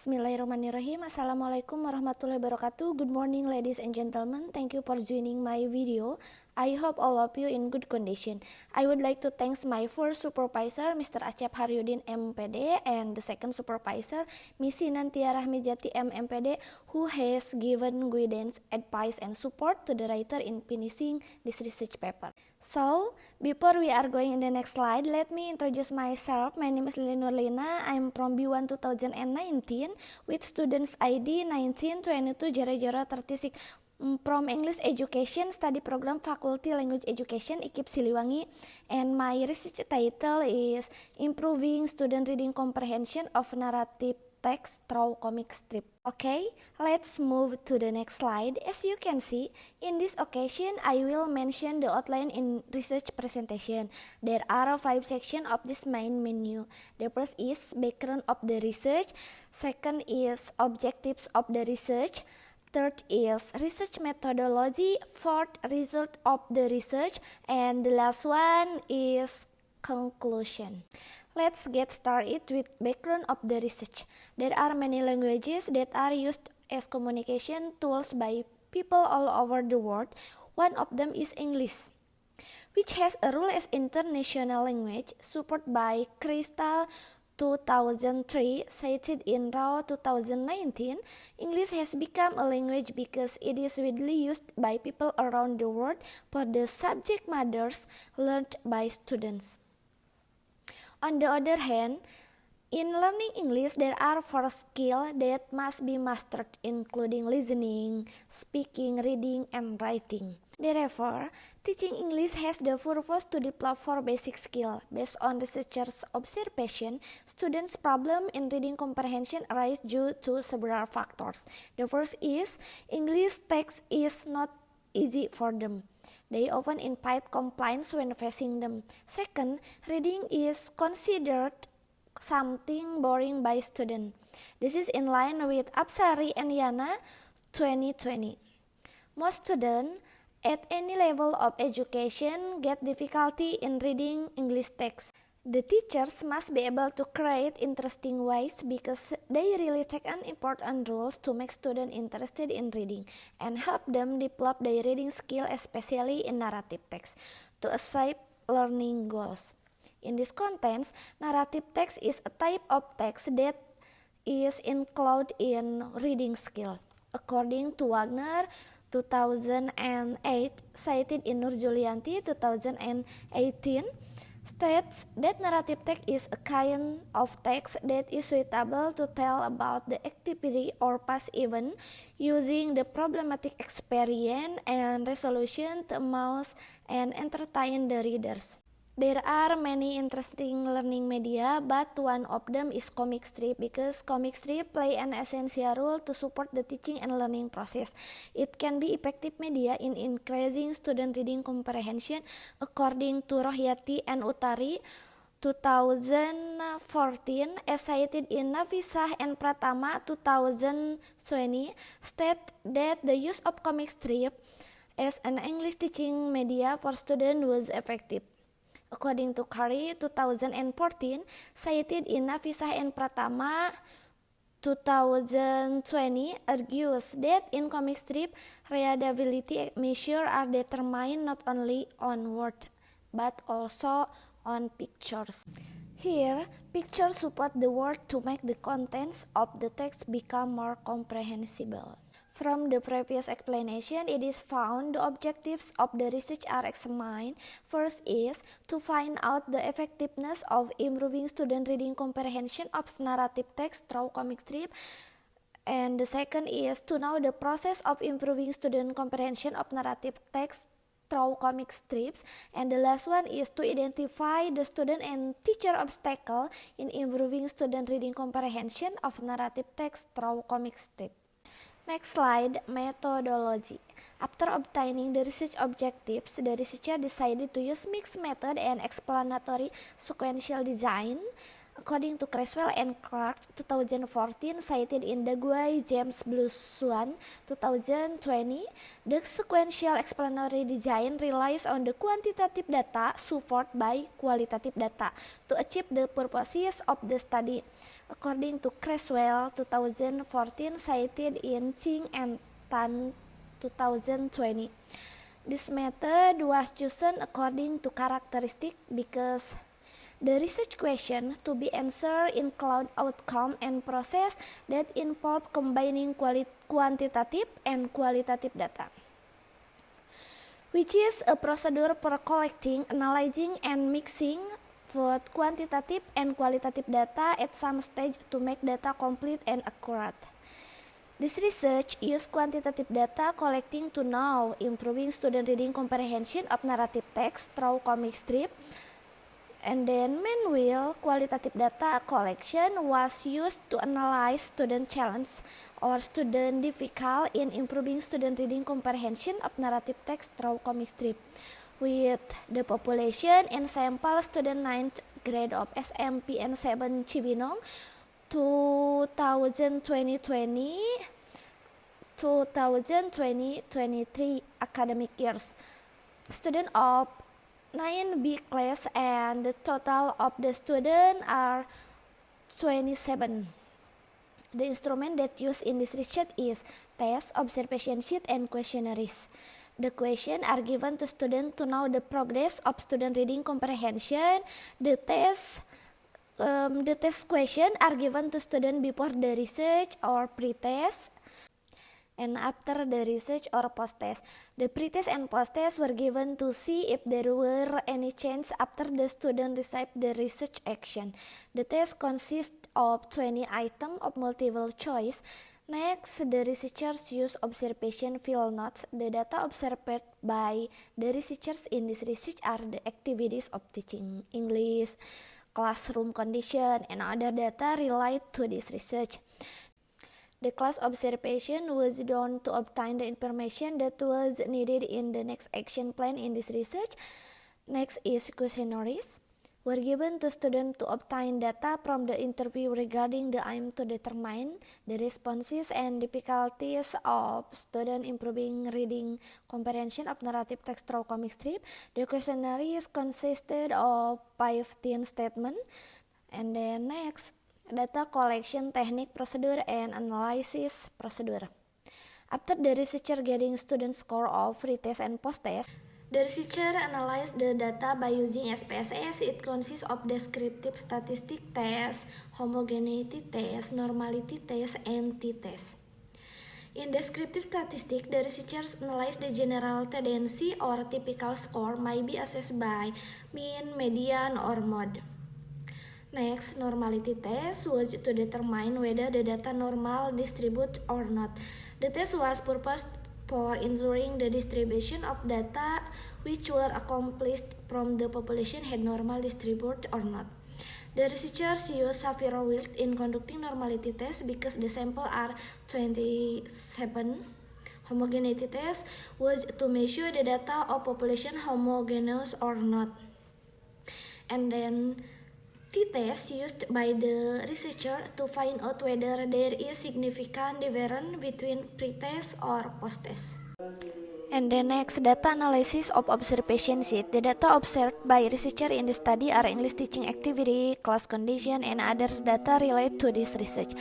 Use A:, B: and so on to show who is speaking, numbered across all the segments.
A: Bismillahirrahmanirrahim. Assalamualaikum warahmatullahi wabarakatuh. Good morning ladies and gentlemen. Thank you for joining my video. I hope all of you in good condition. I would like to thank my first supervisor Mr. Acep Haryudin MPD and the second supervisor Miss Sinantia Rahmijati MPD who has given guidance, advice and support to the writer in finishing this research paper. So, before we are going in the next slide, let me introduce myself. My name is Lili Nurlina. I'm from B1 2019 with students ID 19220036 from English Education Study Program Faculty Language Education IKIP Siliwangi, and my research title is Improving Student Reading Comprehension of Narrative Text through Comic Strip. Okay, let's move to the next slide. As you can see, in this occasion, I will mention the outline in research presentation. There are 5 sections of this main menu. The first is background of the research. Second is objectives of the research. Third is research methodology. Fourth, result of the research. And the last one is conclusion. Let's get started with background of the research. There are many languages that are used as communication tools by people all over the world. One of them is English, which has a role as international language, supported by Crystal 2003, cited in Rao 2019. English has become a language because it is widely used by people around the world for the subject matters learned by students. On the other hand, in learning English, there are 4 skills that must be mastered, including listening, speaking, reading, and writing. Therefore, teaching English has the purpose to develop 4 basic skills. Based on researchers' observation, students' problems in reading comprehension arise due to several factors. The first is English text is not easy for them. They often invite complaints when facing them. Second, reading is considered something boring by students. This is in line with Apsari and Yana 2020. Most students at any level of education get difficulty in reading English text. The teachers must be able to create interesting ways because they really take an important role to make students interested in reading and help them develop their reading skill, especially in narrative text, to achieve learning goals. In this context, narrative text is a type of text that is included in reading skill. According to Wagner 2008, cited in Nurjulianti 2018, states that narrative text is a kind of text that is suitable to tell about the activity or past event using the problematic experience and resolution to amuse and entertain the readers. There are many interesting learning media, but one of them is comic strip because comic strip play an essential role to support the teaching and learning process. It can be effective media in increasing student reading comprehension, according to Rohyati and Utari 2014, as cited in Nafisah and Pratama 2020, state that the use of comic strip as an English teaching media for students was effective. According to Kari 2014, cited in Nafisah and Pratama 2020, argues that in comic strip, readability measures are determined not only on words but also on pictures. Here, pictures support the word to make the contents of the text become more comprehensible. From the previous explanation, it is found the objectives of the research are examined. First is to find out the effectiveness of improving student reading comprehension of narrative text through comic strip. And the second is to know the process of improving student comprehension of narrative text through comic strips. And the last one is to identify the student and teacher obstacle in improving student reading comprehension of narrative text through comic strip. Next slide, methodology. After obtaining the research objectives, the researcher decided to use mixed method and explanatory sequential design. According to Creswell and Clark 2014, cited in Daguay James Blusuan 2020, the sequential explanatory design relies on the quantitative data supported by qualitative data to achieve the purposes of the study. According to Creswell 2014, cited in Ching and Tan 2020. This method was chosen according to characteristic because the research question to be answered include outcome and process that involve combining quantitative and qualitative data, which is a procedure for collecting, analyzing, and mixing both quantitative and qualitative data at some stage to make data complete and accurate. This research used quantitative data collecting to know improving student reading comprehension of narrative text through comic strip, and then meanwhile qualitative data collection was used to analyze student challenge or student difficult in improving student reading comprehension of narrative text through comic strip, with the population and sample student 9th grade of SMPN 7 Cibinong 2020-2023 academic years. Student of 9B class, and the total of the students are 27. The instrument that used in this research is test, observation sheet, and questionnaires. The questions are given to students to know the progress of student reading comprehension. The test questions are given to students before the research or pre-test and after the research or post-test. The pre-test and post-test were given to see if there were any change after the student received the research action. The test consists of 20 items of multiple choice. Next, the researchers use observation field notes. The data observed by the researchers in this research are the activities of teaching English, classroom condition, and other data related to this research. The class observation was done to obtain the information that was needed in the next action plan in this research. Next is questionnaires were given to students to obtain data from the interview regarding the aim to determine the responses and difficulties of students improving reading comprehension of narrative text through comic strip. The questionnaires consisted of 15 statements. And then next, data collection technique procedure and analysis procedure. After the researcher getting student score of pre-test and post-test, the researcher analyzed the data by using SPSS. It consists of descriptive statistic test, homogeneity test, normality test, and t-test. In descriptive statistics, the researchers analyzed the general tendency or typical score might be assessed by mean, median, or mode. Next, normality test was to determine whether the data normal distribute or not. The test was purposed for ensuring the distribution of data which were accomplished from the population had normal distribute or not. The researchers used Shapiro-Wilk in conducting normality tests because the sample are 27. Homogeneity test was to measure the data of population homogeneous or not. And then t-test used by the researcher to find out whether there is significant difference between pre-test or post-test. And the next, data analysis of observation sheet. The data observed by researcher in the study are English teaching activity, class condition, and others data related to this research.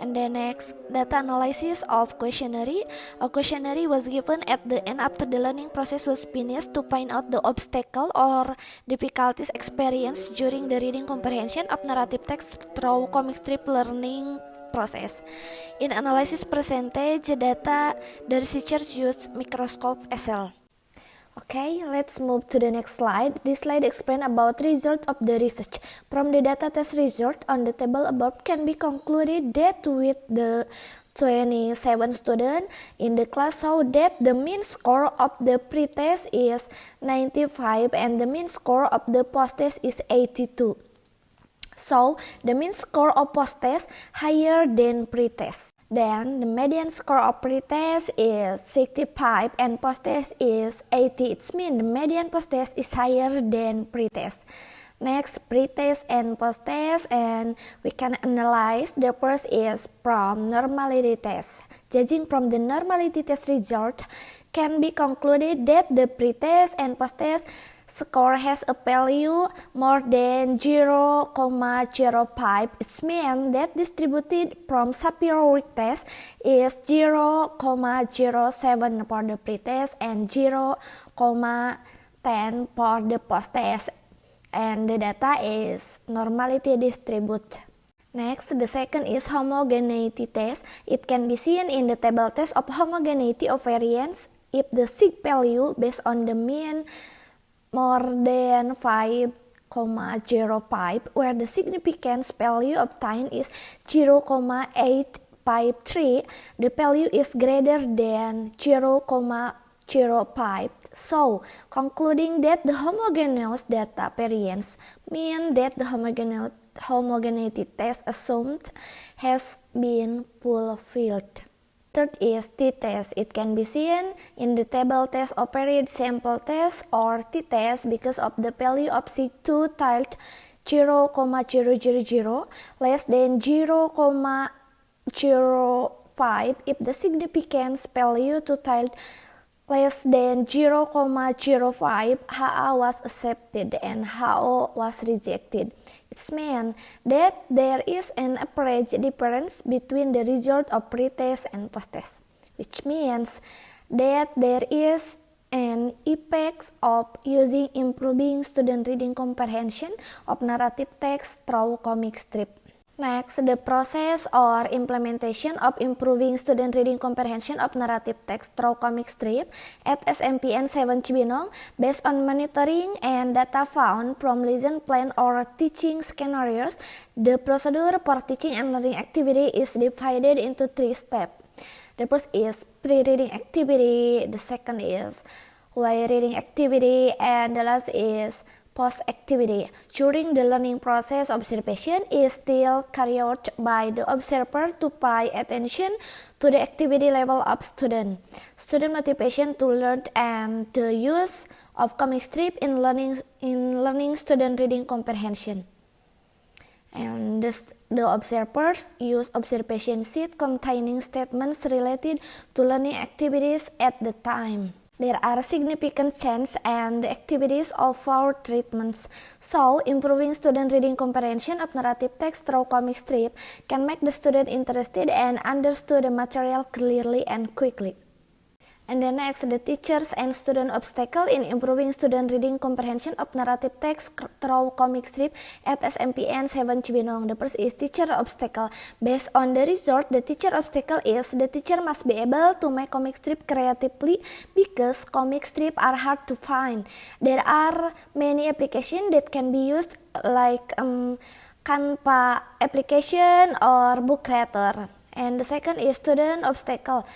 A: And the next, data analysis of questionnaire. A questionnaire was given at the end after the learning process was finished to find out the obstacle or difficulties experienced during the reading comprehension of narrative text through comic strip learning process. In analysis percentage data, the researchers used microscope SL. Okay, let's move to the next slide. This slide explains about result of the research. From the data test result on the table above can be concluded that with the 27 students in the class show that the mean score of the pre-test is 95 and the mean score of the post-test is 82. So, the mean score of post-test higher than pre-test. Then, the median score of pre-test is 65 and post-test is 80. It means the median post-test is higher than pre-test. Next, pre-test and post-test, and we can analyze. The first is from normality test. Judging from the normality test result, can be concluded that the pre-test and post-test score has a value more than 0,05. It means that distributed from superior test is 0,07 for the pre-test and 0,10 for the post-test. And the data is normality distribute. Next, the second is homogeneity test. It can be seen in the table test of homogeneity of variance if the sig value based on the mean more than 5,05, where the significance value obtained is 0,853, the value is greater than 0,05. So, concluding that the homogeneous data variance means that the homogeneity test assumed has been fulfilled. Third is t-test. It can be seen in the table test of period sample test or t-test because of the value of sig2 tilde 0,000 less than 0,05 if the significance value to tilde less than 0,05, HA was accepted and HO was rejected. It means that there is an average difference between the result of pre-test and post-test, which means that there is an effect of using improving student reading comprehension of narrative text through comic strip. Next, the process or implementation of improving student reading comprehension of narrative text through comic strip at SMPN 7 Cibinong based on monitoring and data found from lesson plan or teaching scenarios. The procedure for teaching and learning activity is divided into 3 steps. The first is pre-reading activity, the second is while reading activity, and the last is post-activity. During the learning process, observation is still carried out by the observer to pay attention to the activity level of student motivation to learn, and the use of comic strip in learning student reading comprehension. And the observers use observation sheet containing statements related to learning activities at the time. There are significant changes and activities of 4 treatments. So, improving student reading comprehension of narrative text through comic strip can make the student interested and understood the material clearly and quickly. And then next, the teachers and student obstacle in improving student reading comprehension of narrative text through comic strip at SMPN 7 Cibinong. The first is teacher obstacle. Based on the result, the teacher obstacle is the teacher must be able to make comic strip creatively because comic strip are hard to find. There are many applications that can be used like Canva application or Book Creator. And the second is student obstacle.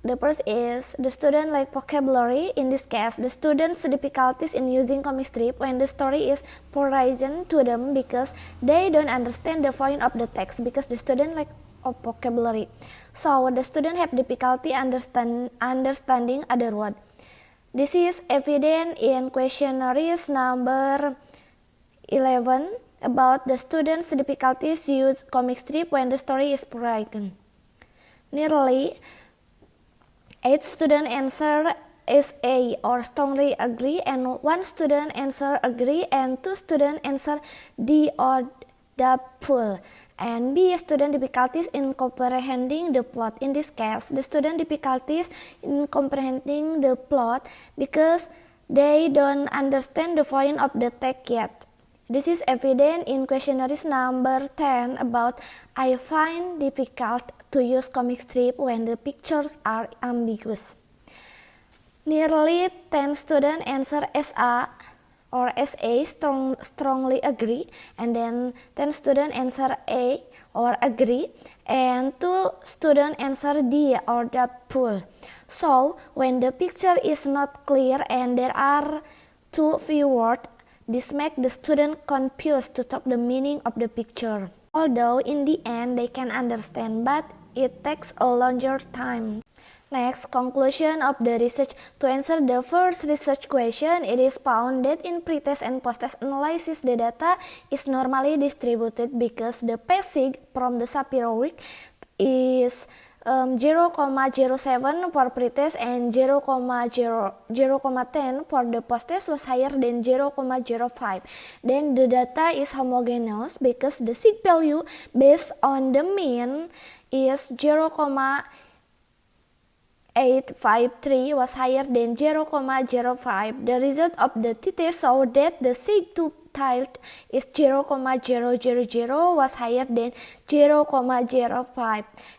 A: The first is the student like vocabulary. In this case, the students' difficulties in using comic strip when the story is foreign to them because they don't understand the point of the text because the student like of vocabulary. So the student have difficulty understanding other words. This is evident in questionnaires number 11 about the students' difficulties use comic strip when the story is foreign. Nearly 8 students answer is A or strongly agree, and 1 student answer agree, and 2 students answer D or doubtful. And B, student difficulties in comprehending the plot. In this case, the student difficulties in comprehending the plot because they don't understand the point of the text yet. This is evident in questionnaires number 10 about I find difficult to use comic strip when the pictures are ambiguous. Nearly 10 students answer SA or SA strongly agree, and then 10 students answer A or agree, and 2 students answer D or doubtful. So when the picture is not clear and there are too few words, this makes the student confused to talk the meaning of the picture. Although in the end they can understand, but it takes a longer time. Next, conclusion of the research. To answer the first research question, it is found that in pre-test and post-test analysis, the data is normally distributed because the PSIG from the Shapiro week is 0,07 for pre-test and 0,10 for the post-test was higher than 0,05. Then the data is homogeneous because the sig value based on the mean is 0,853 was higher than 0,05. The result of the t-test show that the sig-to tilt is 0,000 was higher than 0,05.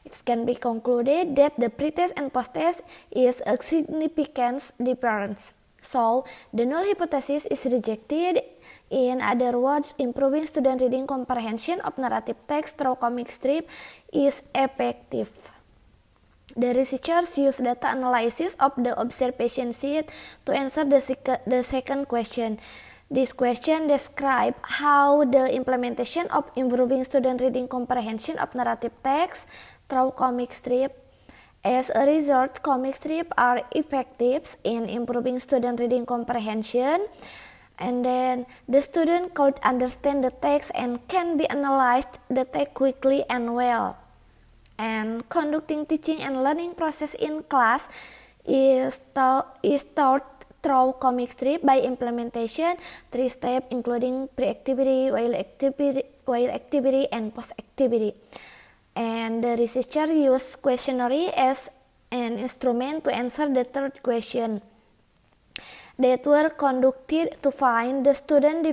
A: It can be concluded that the pre-test and post-test is a significant difference. So, the null hypothesis is rejected. In other words, improving student reading comprehension of narrative text through comic strip is effective. The researchers use data analysis of the observation sheet to answer the second question. This question describes how the implementation of improving student reading comprehension of narrative text through comic strip. As a result, comic strips are effective in improving student reading comprehension, and then the student could understand the text and can be analyzed the text quickly and well. And conducting teaching and learning process in class is taught through comic strip by implementation 3 steps including pre-activity, while activity, and post-activity. And the researcher used questionnaire as an instrument to answer the third question that were conducted to find the student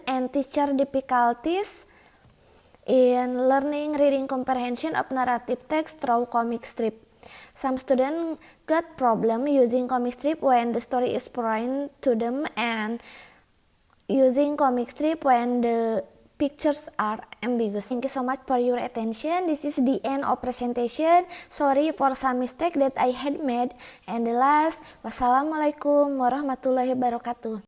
A: and teacher difficulties in learning reading comprehension of narrative text through comic strip. Some students got problem using comic strip when the story is foreign to them and using comic strip when the pictures are ambiguous. Thank you so much for your attention. This is the end of presentation. Sorry for some mistake that I had made. And the last, wassalamualaikum warahmatullahi wabarakatuh.